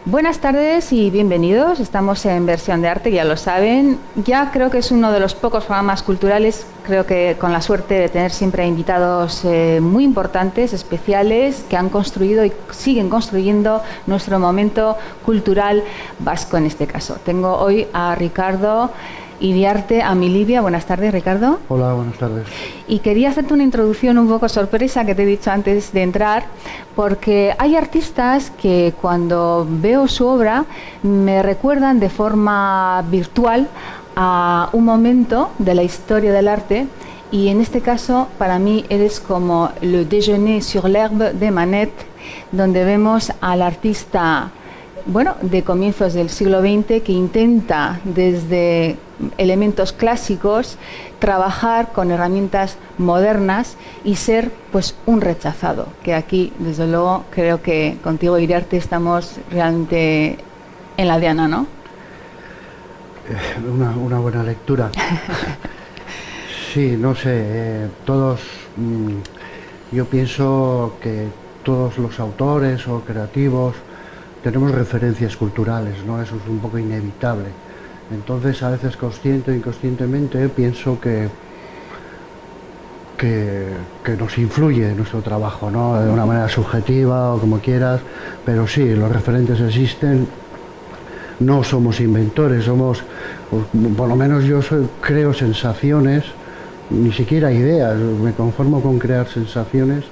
Buenas tardes y bienvenidos. Estamos en Versión de Arte, ya lo saben. Ya creo que es uno de los pocos programas culturales, creo que con la suerte de tener siempre invitados muy importantes, especiales, que han construido y siguen construyendo nuestro momento cultural vasco en este caso. Tengo hoy a Ricardo Iriarte Amilibia. Buenas tardes, Ricardo. Hola, buenas tardes. Y quería hacerte una introducción un poco sorpresa que te he dicho antes de entrar, porque hay artistas que cuando veo su obra me recuerdan de forma virtual a un momento de la historia del arte, y en este caso para mí eres como Le Déjeuner sur l'herbe de Manet, donde vemos al artista de comienzos del siglo XX que intenta desde elementos clásicos trabajar con herramientas modernas y ser pues un rechazado, que aquí desde luego creo que contigo, Iriarte, estamos realmente en la diana, ¿no? Una buena lectura. Sí, no sé, yo pienso que todos los autores o creativos tenemos referencias culturales, ¿no? Eso es un poco inevitable. Entonces, a veces consciente o inconscientemente pienso que nos influye nuestro trabajo, ¿no? De una manera subjetiva o como quieras, pero sí, los referentes existen. No somos inventores, somos, por lo menos yo creo sensaciones, ni siquiera ideas, me conformo con crear sensaciones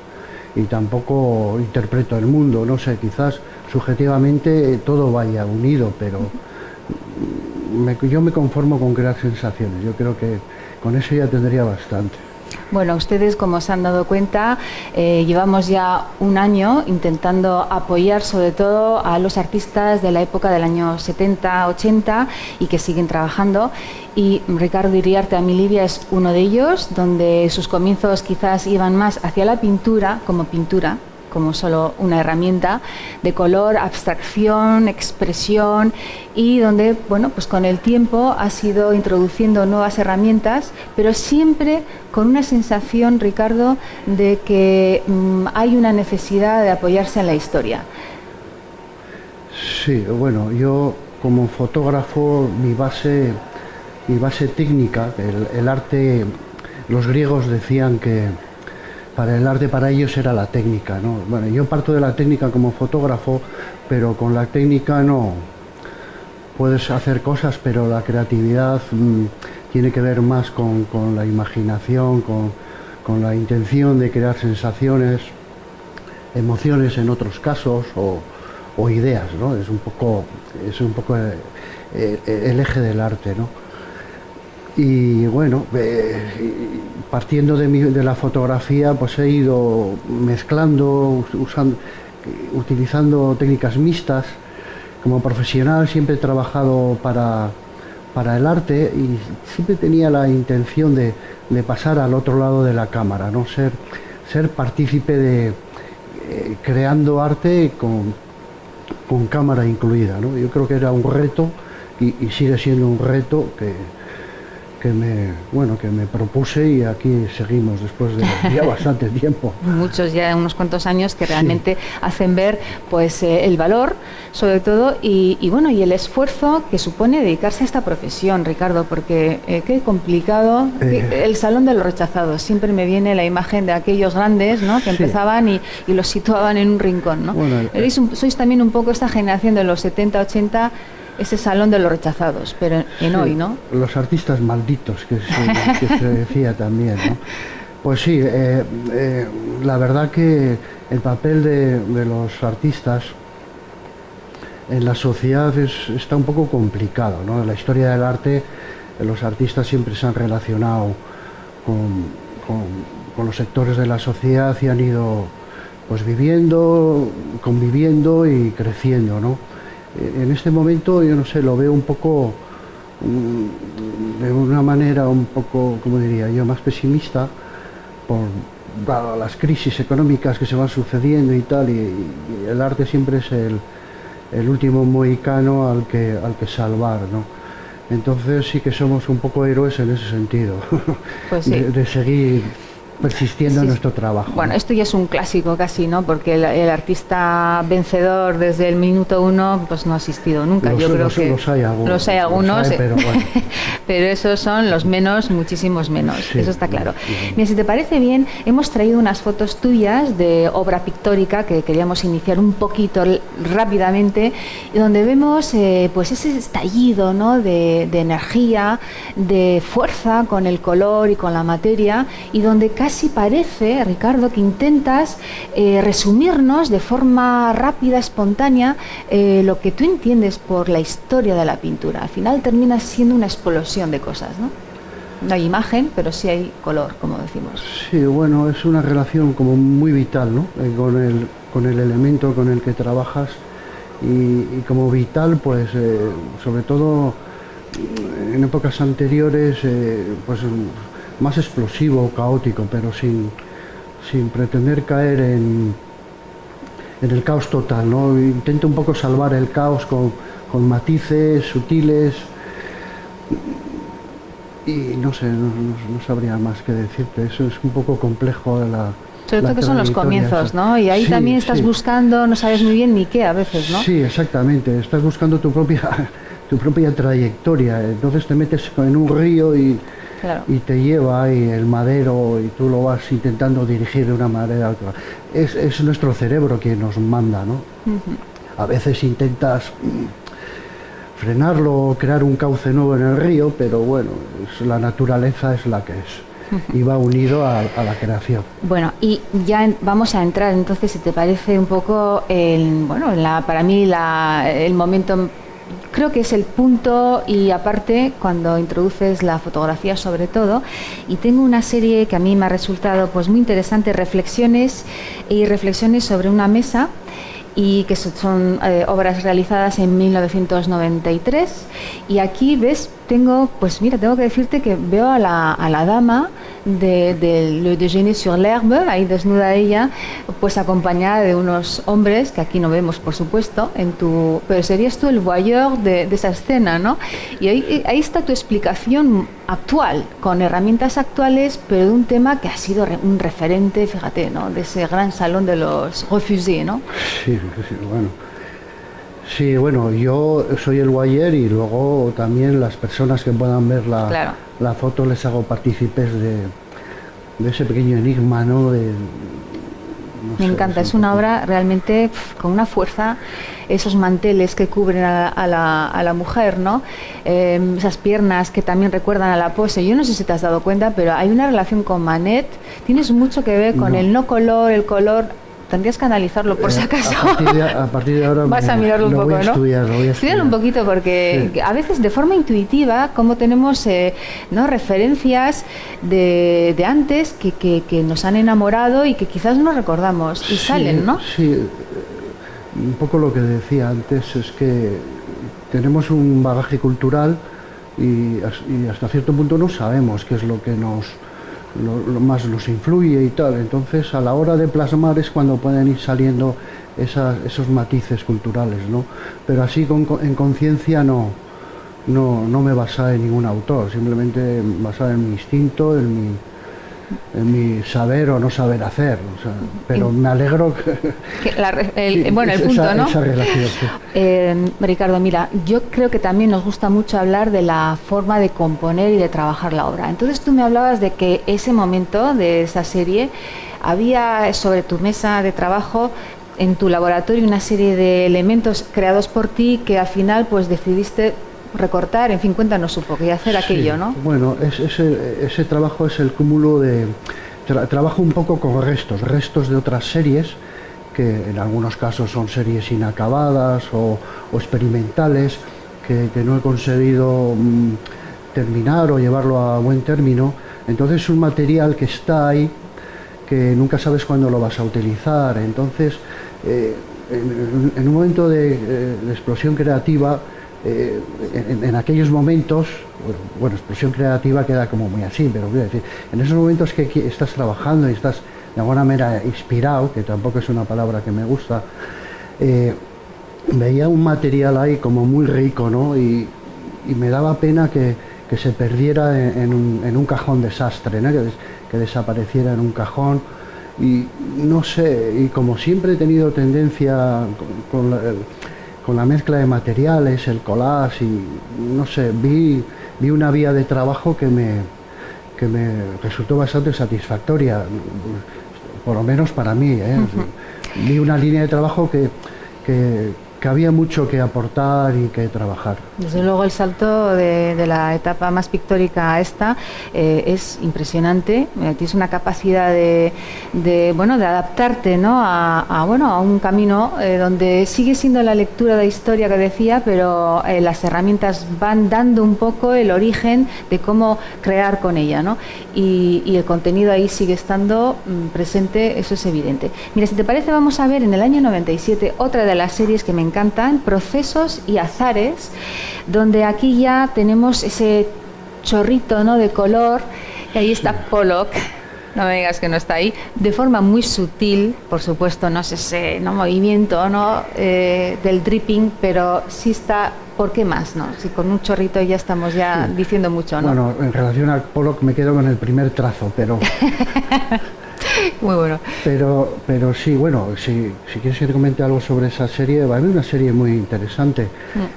y tampoco interpreto el mundo, no sé, quizás subjetivamente todo vaya unido, pero yo me conformo con crear sensaciones. Yo creo que con eso ya tendría bastante. Bueno, ustedes, como se han dado cuenta, llevamos ya un año intentando apoyar sobre todo a los artistas de la época del año 70, 80 y que siguen trabajando. Y Ricardo Iriarte Amilibia es uno de ellos, donde sus comienzos quizás iban más hacia la pintura, como solo una herramienta de color, abstracción, expresión, y donde, pues con el tiempo ha ido introduciendo nuevas herramientas, pero siempre con una sensación, Ricardo, de que hay una necesidad de apoyarse en la historia. Sí, bueno, yo como fotógrafo, mi base técnica, el arte, los griegos decían que el arte para ellos era la técnica, ¿no? Bueno, yo parto de la técnica como fotógrafo, pero con la técnica no puedes hacer cosas, pero la creatividad tiene que ver más con la imaginación, con la intención de crear sensaciones, emociones en otros casos, o ideas, ¿no? Es un poco el eje del arte, ¿no? Y bueno, partiendo de la fotografía, pues he ido mezclando, utilizando técnicas mixtas. Como profesional siempre he trabajado para el arte y siempre tenía la intención de pasar al otro lado de la cámara, ¿no? Ser partícipe de creando arte con cámara incluida, ¿no? Yo creo que era un reto y sigue siendo un reto que me propuse, y aquí seguimos después de ya bastante tiempo. Muchos, ya unos cuantos años, que realmente sí hacen ver pues el valor, sobre todo, y el esfuerzo que supone dedicarse a esta profesión, Ricardo, porque qué complicado. El Salón de los Rechazados, siempre me viene la imagen de aquellos grandes, ¿no?, que empezaban y los situaban en un rincón, ¿no? Bueno, sois también un poco esta generación de los 70, 80, ese Salón de los Rechazados, pero en hoy, ¿no? Los artistas malditos, que se decía también, ¿no? Pues sí, la verdad que el papel de los artistas en la sociedad está un poco complicado, ¿no? En la historia del arte, los artistas siempre se han relacionado con los sectores de la sociedad y han ido pues viviendo, conviviendo y creciendo, ¿no? En este momento, yo no sé, lo veo un poco de una manera un poco, como diría yo, más pesimista por las crisis económicas que se van sucediendo y tal, y el arte siempre es el último mohicano al que salvar, ¿no? Entonces sí que somos un poco héroes en ese sentido, pues sí, de seguir persistiendo en nuestro trabajo. Bueno, ¿no? esto ya es un clásico casi, ¿no? Porque el artista vencedor desde el minuto 1 pues no ha existido nunca. Yo creo que los hay algunos, pero, bueno. Pero esos son los menos, muchísimos menos, sí, eso está claro. Mira, si te parece bien, hemos traído unas fotos tuyas de obra pictórica que queríamos iniciar un poquito rápidamente, y donde vemos pues ese estallido, ¿no? de energía, de fuerza con el color y con la materia, y donde casi parece, Ricardo, que intentas resumirnos de forma rápida, espontánea, lo que tú entiendes por la historia de la pintura. Al final termina siendo una explosión de cosas, ¿no? No hay imagen, pero sí hay color, como decimos. Sí, bueno, es una relación como muy vital, ¿no? Con el elemento con el que trabajas, y como vital, pues sobre todo en épocas anteriores, pues más explosivo, caótico, pero sin pretender caer en el caos total, ¿no? Intento un poco salvar el caos con matices sutiles, y no sé, no sabría más que decirte. Eso es un poco complejo de la... Sobre todo que son los comienzos, ¿no? Y ahí sí, también estás buscando, no sabes muy bien ni qué a veces, ¿no? Sí, exactamente. Estás buscando tu propia trayectoria. Entonces te metes en un río y te lleva, y el madero, y tú lo vas intentando dirigir de una manera u otra. Es nuestro cerebro quien nos manda, ¿no? A veces intentas frenarlo, crear un cauce nuevo en el río, pero bueno, la naturaleza es la que es, y va unido a la creación. Bueno, y ya vamos a entrar entonces, si te parece, un poco para mí el momento, creo que es el punto y aparte cuando introduces la fotografía sobre todo, y tengo una serie que a mí me ha resultado pues muy interesante, reflexiones sobre una mesa, y que son obras realizadas en 1993, y aquí ves, tengo que decirte que veo a la dama de Le Déjeuner sur l'herbe, ahí desnuda ella, pues acompañada de unos hombres que aquí no vemos, por supuesto, pero serías tú el voyeur de esa escena, ¿no? Y ahí está tu explicación actual, con herramientas actuales, pero de un tema que ha sido un referente, fíjate, ¿no? De ese gran salón de los refusés, ¿no? Sí, bueno. Sí, bueno, yo soy el voyeur, y luego también las personas que puedan ver la foto les hago partícipes de ese pequeño enigma, ¿no? Me encanta, es una obra realmente con una fuerza, esos manteles que cubren a la mujer, ¿no? Esas piernas que también recuerdan a la pose. Yo no sé si te has dado cuenta, pero hay una relación con Manet, tienes mucho que ver con el no color, el color. Tendrías que analizarlo por si acaso. A partir de ahora vas a mirarlo un poco, ¿no? Estudiarlo un poquito, porque sí, a veces de forma intuitiva, como tenemos ¿no? referencias de antes que nos han enamorado y que quizás no recordamos y salen, ¿no? Sí, un poco lo que decía antes es que tenemos un bagaje cultural y hasta cierto punto no sabemos qué es lo que lo más nos influye y tal. Entonces, a la hora de plasmar es cuando pueden ir saliendo esos matices culturales, ¿no? Pero así en conciencia no me basaba en ningún autor, simplemente basada en mi instinto, en mi saber o no saber hacer, o sea, pero me alegro el punto, ¿no? Esa relación, sí. Ricardo, mira, yo creo que también nos gusta mucho hablar de la forma de componer y de trabajar la obra. Entonces tú me hablabas de que ese momento de esa serie había sobre tu mesa de trabajo, en tu laboratorio, una serie de elementos creados por ti que al final pues decidiste recortar, en fin, cuéntanos un poco y hacer aquello, ¿no? Bueno, ese trabajo es el cúmulo de... trabajo un poco con restos de otras series, que en algunos casos son series inacabadas o experimentales, que no he conseguido terminar o llevarlo a buen término. Entonces es un material que está ahí, que nunca sabes cuándo lo vas a utilizar. Entonces, en un momento de explosión creativa, en aquellos momentos, bueno, explosión creativa queda como muy así, pero quiero decir, en esos momentos que estás trabajando y estás de alguna manera inspirado, que tampoco es una palabra que me gusta, veía un material ahí como muy rico, ¿no? Y me daba pena que que se perdiera en un cajón desastre, ¿no? Que desapareciera en un cajón. Y no sé, y como siempre he tenido tendencia con la mezcla de materiales, el collage, y no sé, vi una vía de trabajo que me resultó bastante satisfactoria, por lo menos para mí, ¿eh? Vi una línea de trabajo que había mucho que aportar y que trabajar. Desde luego el salto de la etapa más pictórica a esta es impresionante. Tienes una capacidad de adaptarte, ¿no? a un camino donde sigue siendo la lectura de historia que decía, pero las herramientas van dando un poco el origen de cómo crear con ella, ¿no? Y el contenido ahí sigue estando presente, eso es evidente. Mira, si te parece, vamos a ver en el año 97 otra de las series que me encantan, Procesos y Azares, donde aquí ya tenemos ese chorrito, ¿no?, de color, y ahí está Pollock, no me digas que no está ahí, de forma muy sutil, por supuesto, no es ese movimiento, ¿no?, del dripping, pero sí está. ¿Por qué más, no? Si con un chorrito ya estamos diciendo mucho, ¿no? Bueno, en relación a Pollock me quedo con el primer trazo, pero... Muy bueno. Pero sí, bueno, si quieres que te comente algo sobre esa serie, va a haber una serie muy interesante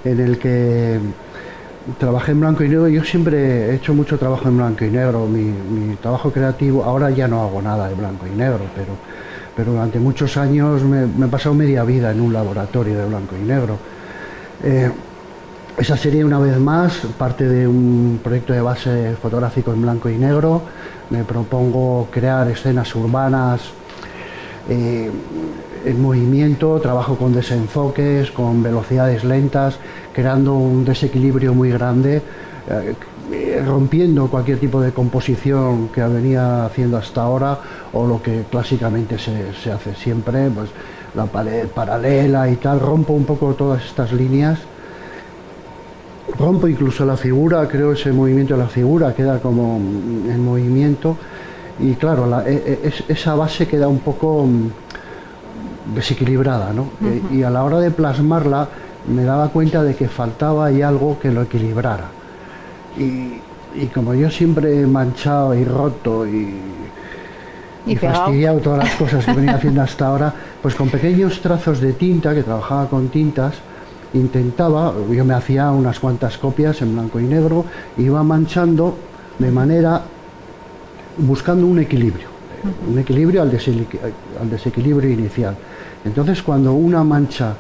en el que trabajé en blanco y negro. Yo siempre he hecho mucho trabajo en blanco y negro. Mi trabajo creativo, ahora ya no hago nada de blanco y negro, pero durante muchos años me he pasado media vida en un laboratorio de blanco y negro. Esa serie, una vez más, parte de un proyecto de base fotográfico en blanco y negro. Me propongo crear escenas urbanas en movimiento, trabajo con desenfoques, con velocidades lentas, creando un desequilibrio muy grande, rompiendo cualquier tipo de composición que venía haciendo hasta ahora, o lo que clásicamente se hace siempre, pues la pared paralela y tal. Rompo un poco todas estas líneas. Rompo incluso la figura, creo ese movimiento de la figura queda como en movimiento, y claro, esa base queda un poco desequilibrada, ¿no? Y a la hora de plasmarla me daba cuenta de que faltaba ahí algo que lo equilibrara. Y como yo siempre he manchado y roto y fastidiado todas las cosas que venía haciendo hasta ahora, pues con pequeños trazos de tinta, que trabajaba con tintas, yo me hacía unas cuantas copias en blanco y negro, iba manchando de manera, buscando un equilibrio al desequilibrio inicial. Entonces, cuando una mancha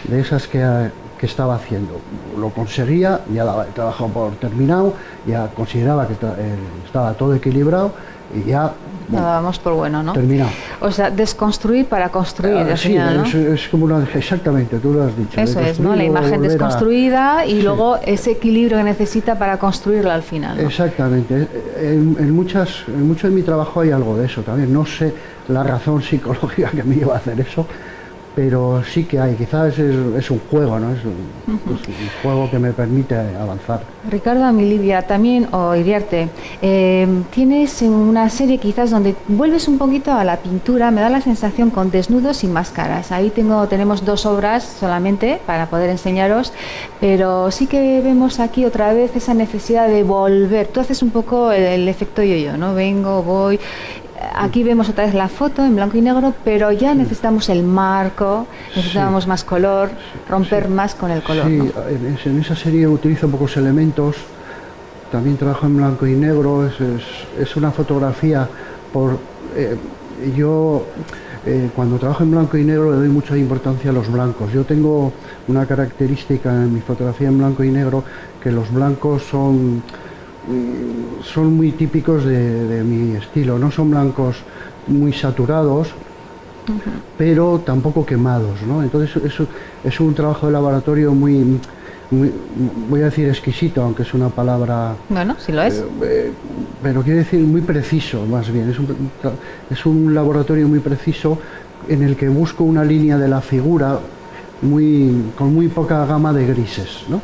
de esas que estaba haciendo lo conseguía, ya daba el trabajo por terminado, ya consideraba que estaba todo equilibrado, y ya lo dábamos por bueno, ¿no? Terminado. O sea, desconstruir para construir. Al Sí, final, ¿no? es como exactamente, tú lo has dicho. Eso es, ¿no? La imagen desconstruida y luego ese equilibrio que necesita para construirla al final, ¿no? Exactamente. En mucho de mi trabajo hay algo de eso también. No sé la razón psicológica que me lleva a hacer eso, pero sí que hay. Quizás es un juego, ¿no? Es un juego que me permite avanzar. Ricardo Amilibia, también, o Iriarte, tienes una serie quizás donde vuelves un poquito a la pintura, me da la sensación, con Desnudos y Máscaras. Ahí tenemos 2 obras solamente para poder enseñaros, pero sí que vemos aquí otra vez esa necesidad de volver. Tú haces un poco el efecto yo-yo, ¿no? Vengo, voy. Aquí vemos otra vez la foto en blanco y negro, pero ya necesitamos el marco, necesitamos más color, romper más con el color. Sí, ¿no? En esa serie utilizo pocos elementos, también trabajo en blanco y negro, es una fotografía cuando trabajo en blanco y negro le doy mucha importancia a los blancos. Yo tengo una característica en mi fotografía en blanco y negro, que los blancos son muy típicos de mi estilo. No son blancos muy saturados, pero tampoco quemados, ¿no? Entonces es un trabajo de laboratorio muy, voy a decir exquisito, aunque es una palabra... Bueno, sí lo es. Pero quiero decir muy preciso, más bien. Es un laboratorio muy preciso en el que busco una línea de la figura con muy poca gama de grises, ¿no?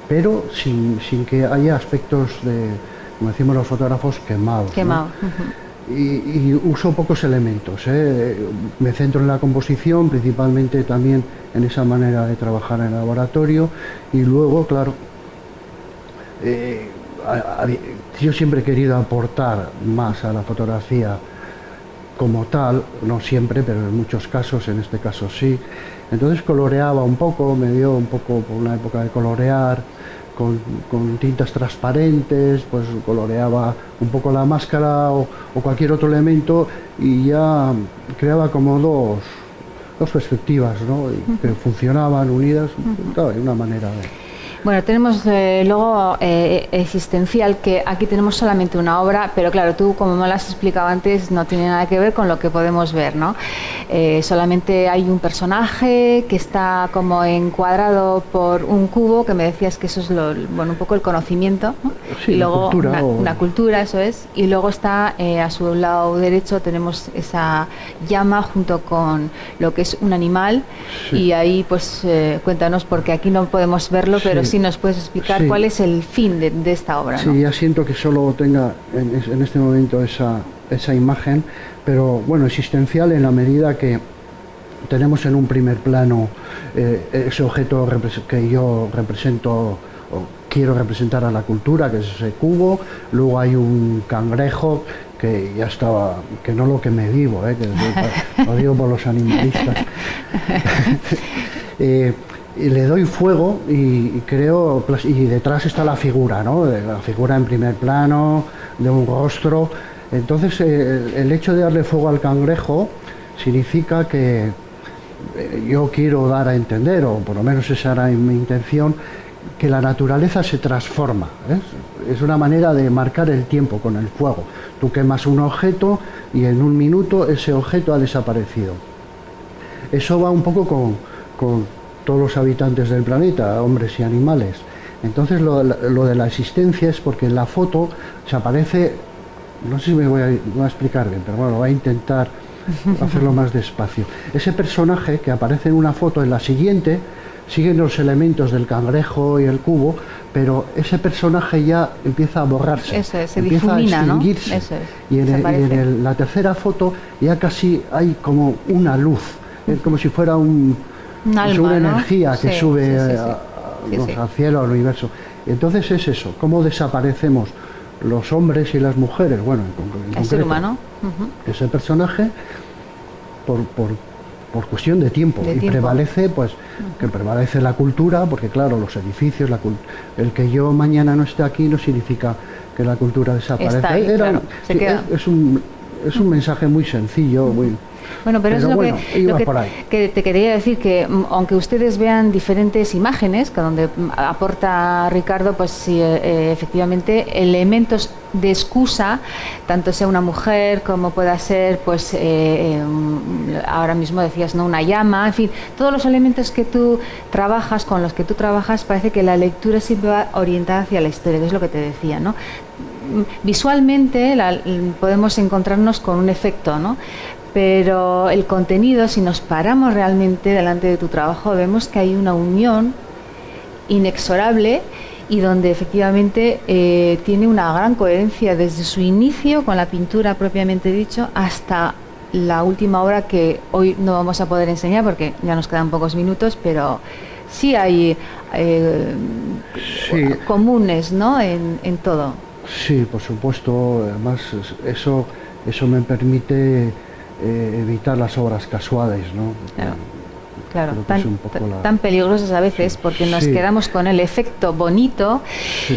Pero sin que haya aspectos como decimos los fotógrafos, quemados. Quemado. ¿no? Y uso pocos elementos. Me centro en la composición, principalmente también en esa manera de trabajar en el laboratorio, y luego, claro, yo siempre he querido aportar más a la fotografía como tal, no siempre, pero en muchos casos, en este caso sí. Entonces coloreaba un poco, me dio un poco por una época de colorear con tintas transparentes, pues coloreaba un poco la máscara o cualquier otro elemento y ya creaba como dos perspectivas, ¿no? Y que funcionaban unidas, claro, de una manera de... Bueno, tenemos luego existencial, que aquí tenemos solamente una obra, pero claro, tú, como me lo has explicado antes, no tiene nada que ver con lo que podemos ver, ¿no? Solamente hay un personaje que está como encuadrado por un cubo, que me decías que eso es un poco el conocimiento, ¿no? Sí, y luego una cultura, eso es, y luego está a su lado derecho tenemos esa llama junto con lo que es un animal, sí. Y ahí pues cuéntanos, porque aquí no podemos verlo, pero sí nos puedes explicar cuál es el fin de esta obra, ¿no? Sí, ya siento que solo tenga en este momento esa imagen, pero bueno, existencial en la medida que tenemos en un primer plano ese objeto que yo represento o quiero representar a la cultura, que es ese cubo. Luego hay un cangrejo que ya estaba, que no lo quemé vivo, que lo digo por los animalistas. Y le doy fuego y creo, y detrás está la figura, ¿no? La figura en primer plano, de un rostro. Entonces el hecho de darle fuego al cangrejo significa que yo quiero dar a entender, o por lo menos esa era mi intención, que la naturaleza se transforma, ¿eh? Es una manera de marcar el tiempo con el fuego. Tú quemas un objeto y en un minuto ese objeto ha desaparecido. Eso va un poco con todos los habitantes del planeta, hombres y animales. Entonces lo de la existencia es porque en la foto se aparece, no sé si me voy a explicar bien, pero bueno, voy a intentar hacerlo más despacio. Ese personaje que aparece en una foto, en la siguiente siguen los elementos del cangrejo y el cubo, pero ese personaje ya empieza a borrarse, empieza a extinguirse, ¿no? Y en la tercera foto ya casi hay como una luz, es como si fuera una energía, ¿no? Que sube al cielo, al universo. Entonces es eso, cómo desaparecemos los hombres y las mujeres, bueno, en concreto, ser humano. Ese personaje por cuestión de tiempo, prevalece, pues, que prevalece la cultura, porque claro, los edificios, el que yo mañana no esté aquí no significa que la cultura desaparezca. Ahí, claro, se queda. Es un mensaje muy sencillo, muy... Bueno, pero es lo que te quería decir, que aunque ustedes vean diferentes imágenes, que donde aporta Ricardo, pues sí, efectivamente, elementos de excusa, tanto sea una mujer como pueda ser, pues ahora mismo decías, ¿no?, una llama, en fin, todos los elementos que tú trabajas, con los que tú trabajas, parece que la lectura siempre va orientada hacia la historia, que es lo que te decía, ¿no? Visualmente podemos encontrarnos con un efecto, ¿no? Pero el contenido, si nos paramos realmente delante de tu trabajo, vemos que hay una unión inexorable y donde efectivamente tiene una gran coherencia desde su inicio con la pintura propiamente dicho hasta la última obra, que hoy no vamos a poder enseñar porque ya nos quedan pocos minutos, pero sí hay comunes, ¿no?, en todo. Sí, por supuesto. Además eso me permite evitar las obras casuales, ¿no? Claro, tan peligrosas a veces, porque nos quedamos con el efecto bonito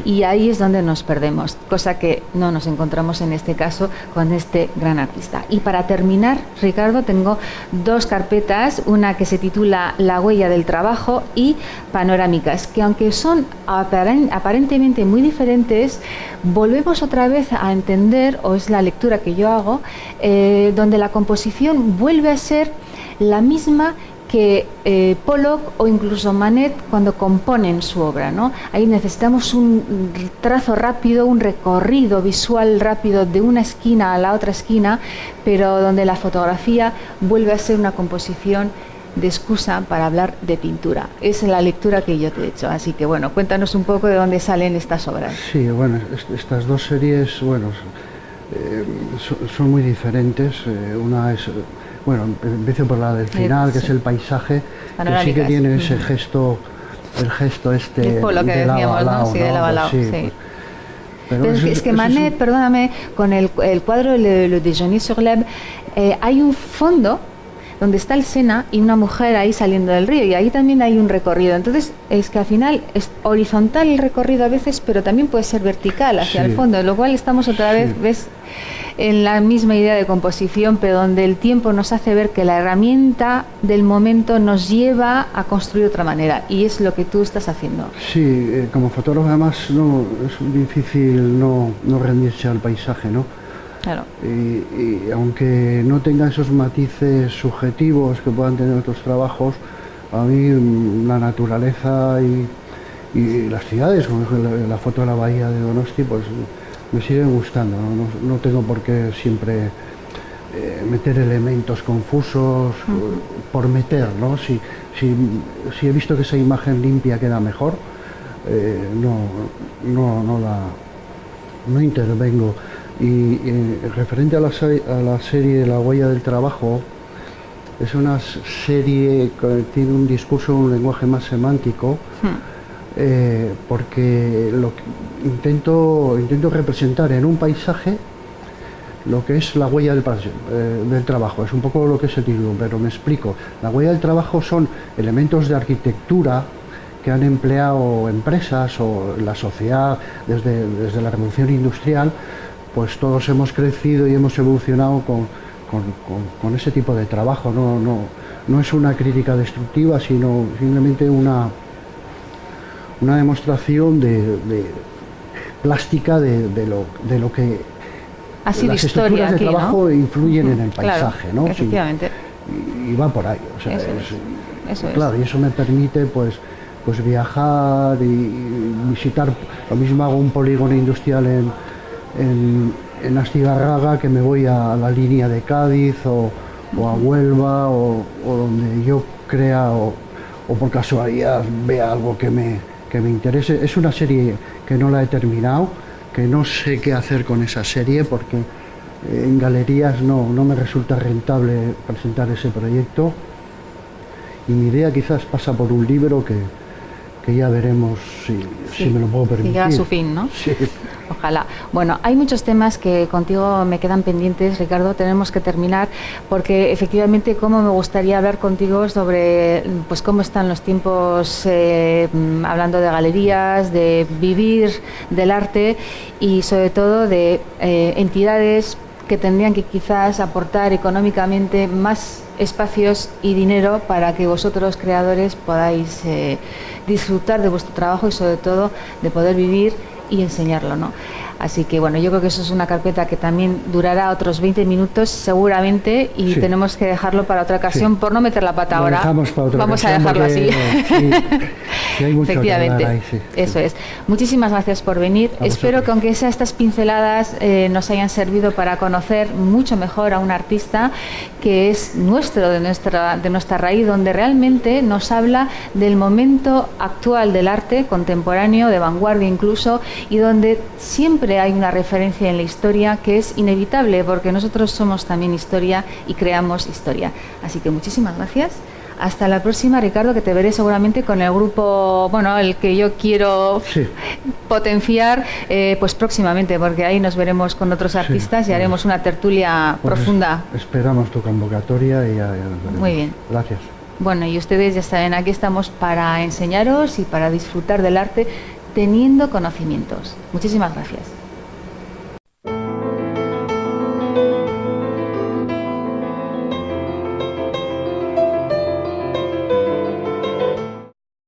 y ahí es donde nos perdemos, cosa que no nos encontramos en este caso con este gran artista. Y para terminar, Ricardo, tengo dos carpetas, una que se titula La huella del trabajo y Panorámicas, que aunque son aparentemente muy diferentes, volvemos otra vez a entender, o es la lectura que yo hago, donde la composición vuelve a ser la misma que Pollock o incluso Manet cuando componen su obra, ¿no? Ahí necesitamos un trazo rápido, un recorrido visual rápido de una esquina a la otra esquina, pero donde la fotografía vuelve a ser una composición de excusa para hablar de pintura. Es la lectura que yo te he hecho, así que bueno, cuéntanos un poco de dónde salen estas obras. Sí, bueno, estas dos series, bueno, son muy diferentes. Una es... Bueno, empiezo por la del final, que es el paisaje, que sí que tiene ese gesto el gesto este El polo que de decíamos, ¿no? lao, Sí, de lava lao, Pues sí. pero Pero eso- es que eso Manet, perdóname, con el cuadro Le Déjeuner sur l'Elbe, hay un fondo donde está el Sena y una mujer ahí saliendo del río, y ahí también hay un recorrido. Entonces, es que al final es horizontal el recorrido a veces, pero también puede ser vertical hacia Sí. el fondo, lo cual estamos otra Sí. vez, ¿ves?, en la misma idea de composición, pero donde el tiempo nos hace ver que la herramienta del momento nos lleva a construir de otra manera, y es lo que tú estás haciendo. Sí, como fotógrafo además no, es difícil no rendirse al paisaje, ¿no? Claro. Y aunque no tenga esos matices subjetivos que puedan tener otros trabajos, a mí la naturaleza y las ciudades, como la foto de la bahía de Donosti, pues me siguen gustando, ¿no? No tengo por qué siempre meter elementos confusos por meter, ¿no? Si he visto que esa imagen limpia queda mejor, no intervengo. Y referente a la serie La huella del trabajo, es una serie que tiene un discurso, un lenguaje más semántico, porque intento representar en un paisaje lo que es la huella del trabajo. Es un poco lo que es el título, pero me explico. La huella del trabajo son elementos de arquitectura que han empleado empresas o la sociedad desde la revolución industrial. Pues todos hemos crecido y hemos evolucionado con ese tipo de trabajo. No es una crítica destructiva, sino simplemente una demostración de plástica de lo que Ha sido las historia estructuras de aquí, trabajo ¿no? influyen en el paisaje, Claro, ¿no? efectivamente. Y va por ahí. O sea, Eso es. claro, y eso me permite pues viajar y visitar. Lo mismo hago un polígono industrial en Astigarraga, que me voy a la línea de Cádiz o a Huelva o donde yo crea o por casualidad vea algo que me interese. Es una serie que no la he terminado, que no sé qué hacer con esa serie porque en galerías no me resulta rentable presentar ese proyecto, y mi idea quizás pasa por un libro que ya veremos si me lo puedo permitir. Si llega a su fin, ¿no? Sí. Ojalá. Bueno, hay muchos temas que contigo me quedan pendientes, Ricardo. Tenemos que terminar porque efectivamente cómo me gustaría hablar contigo sobre pues cómo están los tiempos, hablando de galerías, de vivir del arte y sobre todo de entidades que tendrían que quizás aportar económicamente más espacios y dinero para que vosotros, creadores, podáis disfrutar de vuestro trabajo y sobre todo de poder vivir y enseñarlo, ¿no? Así que bueno, yo creo que eso es una carpeta que también durará otros 20 minutos seguramente y Sí. tenemos que dejarlo para otra ocasión por no meter la pata Lo ahora. dejamos para otra Vamos ocasión a dejarlo así. porque, sí, hay mucho que Efectivamente, hablar ahí, sí. eso es. Muchísimas gracias por venir. A Espero vosotros. que aunque sea estas pinceladas nos hayan servido para conocer mucho mejor a un artista que es nuestro, de nuestra raíz, donde realmente nos habla del momento actual del arte contemporáneo, de vanguardia incluso, y donde siempre hay una referencia en la historia que es inevitable, porque nosotros somos también historia y creamos historia. Así que muchísimas gracias. Hasta la próxima, Ricardo, que te veré seguramente con el grupo, bueno, el que yo quiero Sí. potenciar, pues próximamente, porque ahí nos veremos con otros artistas y haremos una tertulia Pues profunda. Esperamos tu convocatoria y ya nos veremos. Muy bien. Gracias. Bueno, y ustedes ya saben, aquí estamos para enseñaros y para disfrutar del arte teniendo conocimientos. Muchísimas gracias.